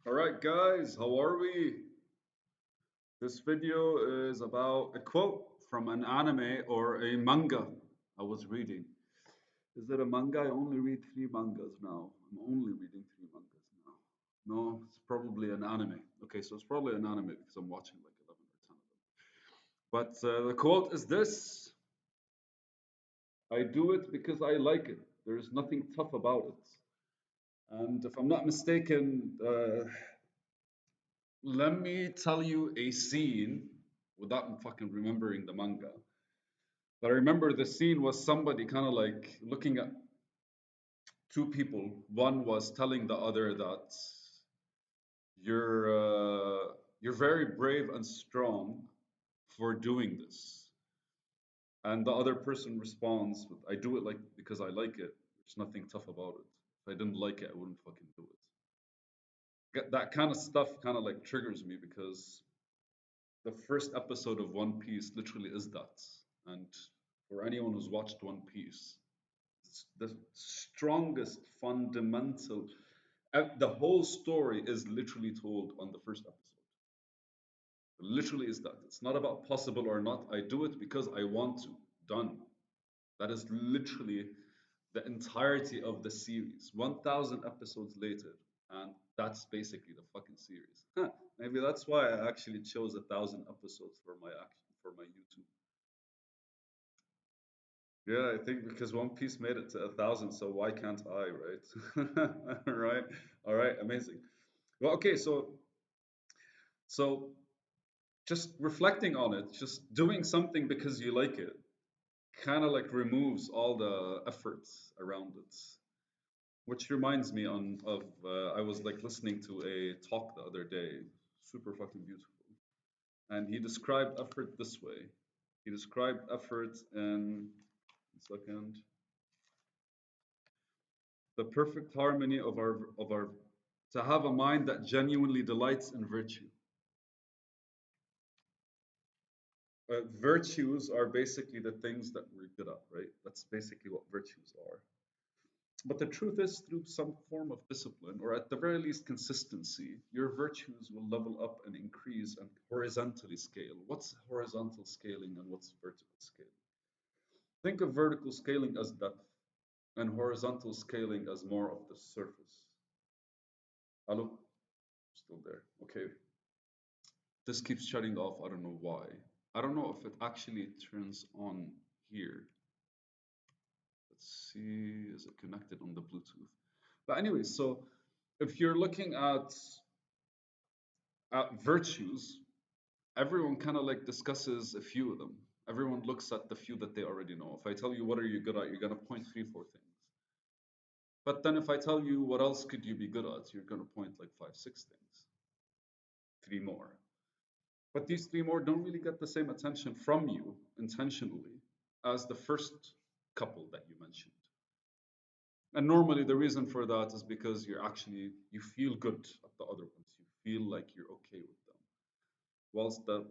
All right, guys, how are we? This video is about a quote from an anime or a manga I was reading. Is it a manga? I only read three mangas now. I'm only reading three mangas now. No, it's probably an anime. Okay, so it's probably an anime because I'm watching like 11 or 10 of them. But the quote is this: I do it because I like it. There's nothing tough about it. And if I'm not mistaken, let me tell you a scene without fucking remembering the manga. But I remember the scene was somebody kind of like looking at two people. One was telling the other that you're very brave and strong for doing this. And the other person responds with, I do it like because I like it. There's nothing tough about it. If I didn't like it, I wouldn't fucking do it. That kind of stuff kind of like triggers me because the first episode of One Piece literally is that. And for anyone who's watched One Piece, it's the strongest fundamental. The whole story is literally told on the first episode. Literally is that. It's not about possible or not. I do it because I want to. Done. That is literally the entirety of the series. 1,000 episodes later, and that's basically the fucking series. Huh. Maybe that's why I actually chose 1,000 episodes for my YouTube. Yeah, I think because One Piece made it to 1,000, so why can't I, right? Right? All right, amazing. Well, okay, so just reflecting on it, just doing something because you like it, kind of like removes all the efforts around it. Which reminds me of I was like listening to a talk the other day, super fucking beautiful, and he described effort this way. He described effort in one second, the perfect harmony of our to have a mind that genuinely delights in virtue. Virtues are basically the things that we're good at, right? That's basically what virtues are. But the truth is, through some form of discipline, or at the very least consistency, your virtues will level up and increase and horizontally scale. What's horizontal scaling and what's vertical scaling? Think of vertical scaling as depth and horizontal scaling as more of the surface. Hello? Still there. Okay. This keeps shutting off. I don't know why. I don't know if it actually turns on here. Let's see. Is it connected on the Bluetooth? But anyway, so if you're looking at virtues, everyone kind of like discusses a few of them. Everyone looks at the few that they already know. If I tell you what are you good at, you're gonna point three, four things. But then if I tell you what else could you be good at, you're gonna point like five, six things, three more. But these three more don't really get the same attention from you intentionally as the first couple that you mentioned. And normally the reason for that is because you feel good at the other ones. You feel like you're okay with them. Whilst the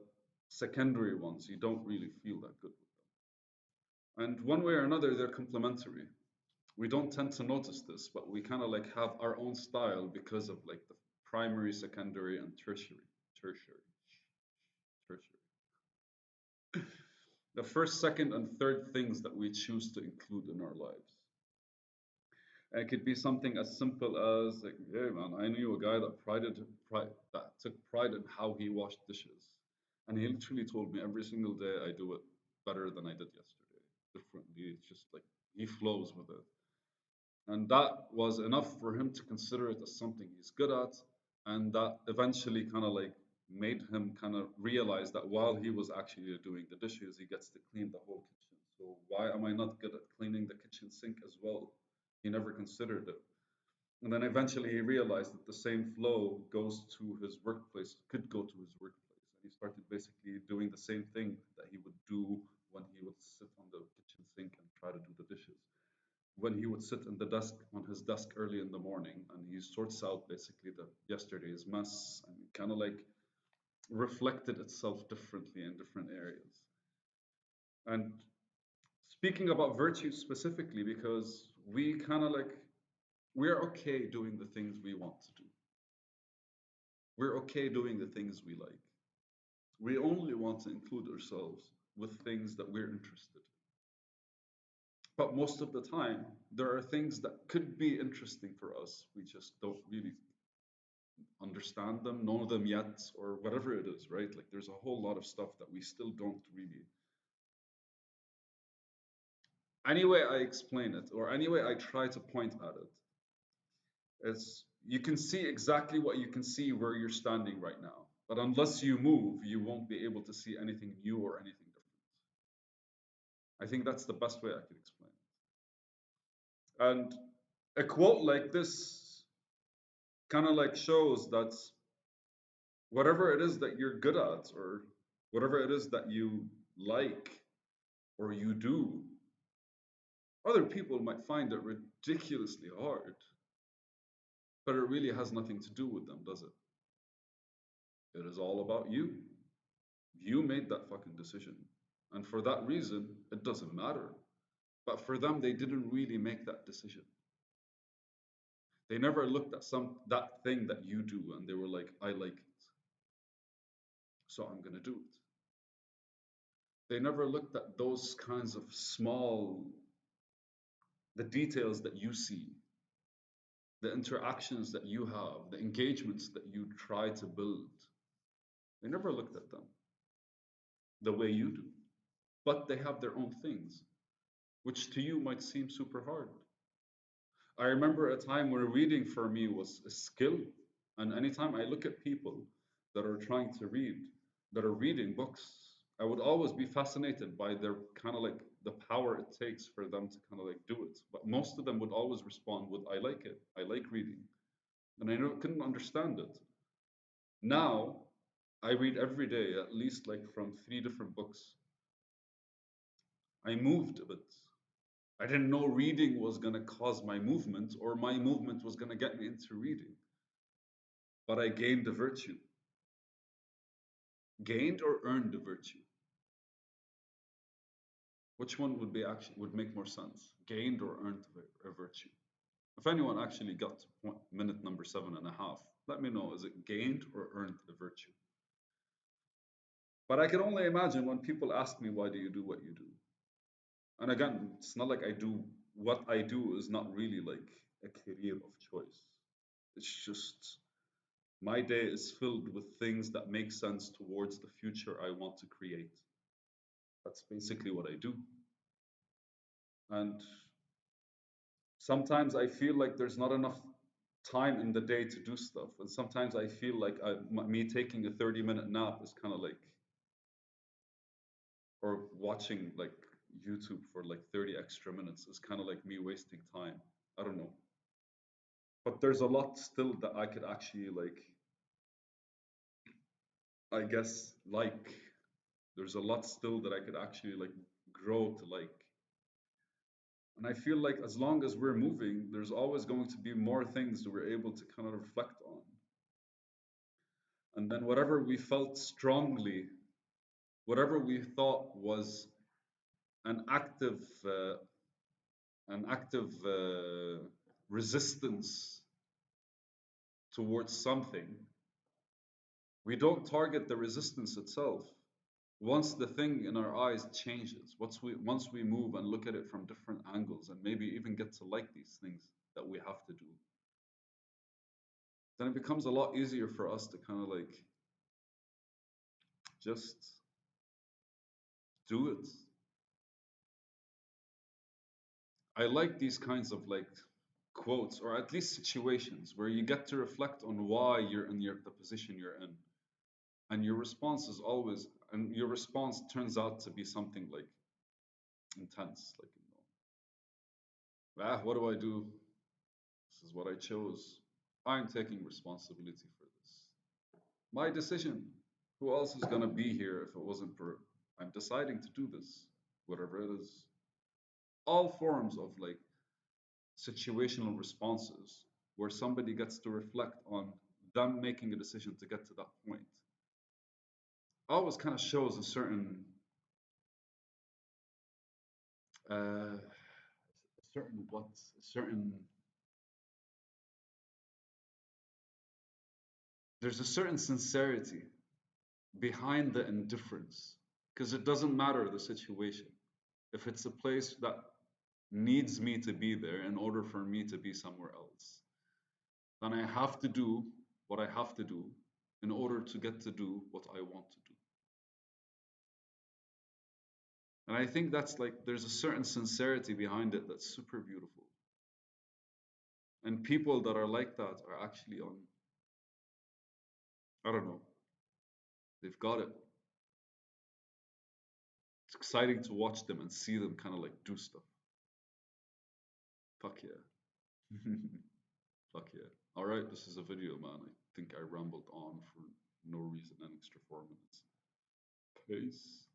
secondary ones, you don't really feel that good with them. And one way or another, they're complementary. We don't tend to notice this, but we kind of like have our own style because of like the primary, secondary, and tertiary, tertiary. The first, second, and third things that we choose to include in our lives. And it could be something as simple as like, hey man, I knew a guy that took pride in how he washed dishes, and he literally told me every single day I do it better than I did yesterday, differently. It's just like he flows with it, and that was enough for him to consider it as something he's good at, and that eventually kind of like made him kind of realize that while he was actually doing the dishes, he gets to clean the whole kitchen. So why am I not good at cleaning the kitchen sink as well? He never considered it. And then eventually he realized that the same flow goes to his workplace, could go to his workplace. And he started basically doing the same thing that he would do when he would sit on the kitchen sink and try to do the dishes. When he would sit on his desk early in the morning and he sorts out basically the yesterday's mess and kind of like reflected itself differently in different areas. And speaking about virtue specifically, because we kind of like we're okay doing the things we want to do. We're okay doing the things we like. We only want to include ourselves with things that we're interested in. But most of the time, there are things that could be interesting for us. We just don't really understand them, know them yet, or whatever it is, right? Like there's a whole lot of stuff that we still don't really. Any way I explain it, or any way I try to point at it, is you can see exactly what you can see where you're standing right now. But unless you move, you won't be able to see anything new or anything different. I think that's the best way I could explain it. And a quote like this kind of like shows that whatever it is that you're good at, or whatever it is that you like or you do, other people might find it ridiculously hard, but it really has nothing to do with them, does it? It is all about you. You made that fucking decision. And for that reason, it doesn't matter. But for them, they didn't really make that decision. They never looked at some that thing that you do and they were like, I like it, so I'm gonna do it. They never looked at those kinds of small, the details that you see, the interactions that you have, the engagements that you try to build. They never looked at them the way you do. But they have their own things, which to you might seem super hard. I remember a time where reading for me was a skill. And anytime I look at people that are trying to read, that are reading books, I would always be fascinated by their kind of like the power it takes for them to kind of like do it. But most of them would always respond with, I like it. I like reading. And I couldn't understand it. Now, I read every day, at least like from three different books. I moved a bit. I didn't know reading was going to cause my movement or my movement was going to get me into reading. But I gained the virtue. Gained or earned the virtue? Which one would be actually would make more sense? Gained or earned a virtue? If anyone actually got to minute number 7.5, let me know. Is it gained or earned a virtue? But I can only imagine when people ask me, why do you do what you do? And again, it's not like I do what I do is not really like a career of choice. It's just my day is filled with things that make sense towards the future I want to create. That's basically what I do. And sometimes I feel like there's not enough time in the day to do stuff. And sometimes I feel like me taking a 30-minute nap is kind of like, or watching like YouTube for like 30 extra minutes is kind of like me wasting time. I don't know. But there's a lot still that I could actually like, I guess, like, there's a lot still that I could actually like grow to like. And I feel like as long as we're moving, there's always going to be more things that we're able to kind of reflect on. And then whatever we felt strongly, whatever we thought was an active, uh, an active resistance towards something, we don't target the resistance itself. Once the thing in our eyes changes, once we move and look at it from different angles, and maybe even get to like these things that we have to do, then it becomes a lot easier for us to kind of like just do it. I like these kinds of like quotes, or at least situations where you get to reflect on why you're in the position you're in, and your response is always, and your response turns out to be something like intense, like, what do I do? This is what I chose. I'm taking responsibility for this. My decision. Who else is gonna be here if it wasn't for I'm deciding to do this, whatever it is. All forms of like situational responses where somebody gets to reflect on them making a decision to get to that point always kind of shows a certain what a certain there's a certain sincerity behind the indifference because it doesn't matter the situation. If it's a place that needs me to be there in order for me to be somewhere else, then I have to do what I have to do in order to get to do what I want to do. And I think that's like there's a certain sincerity behind it that's super beautiful. And people that are like that are actually on, I don't know, they've got it. It's exciting to watch them and see them kind of like do stuff. Fuck yeah. Fuck yeah. All right, this is a video, man. I think I rambled on for no reason, an extra 4 minutes. Peace.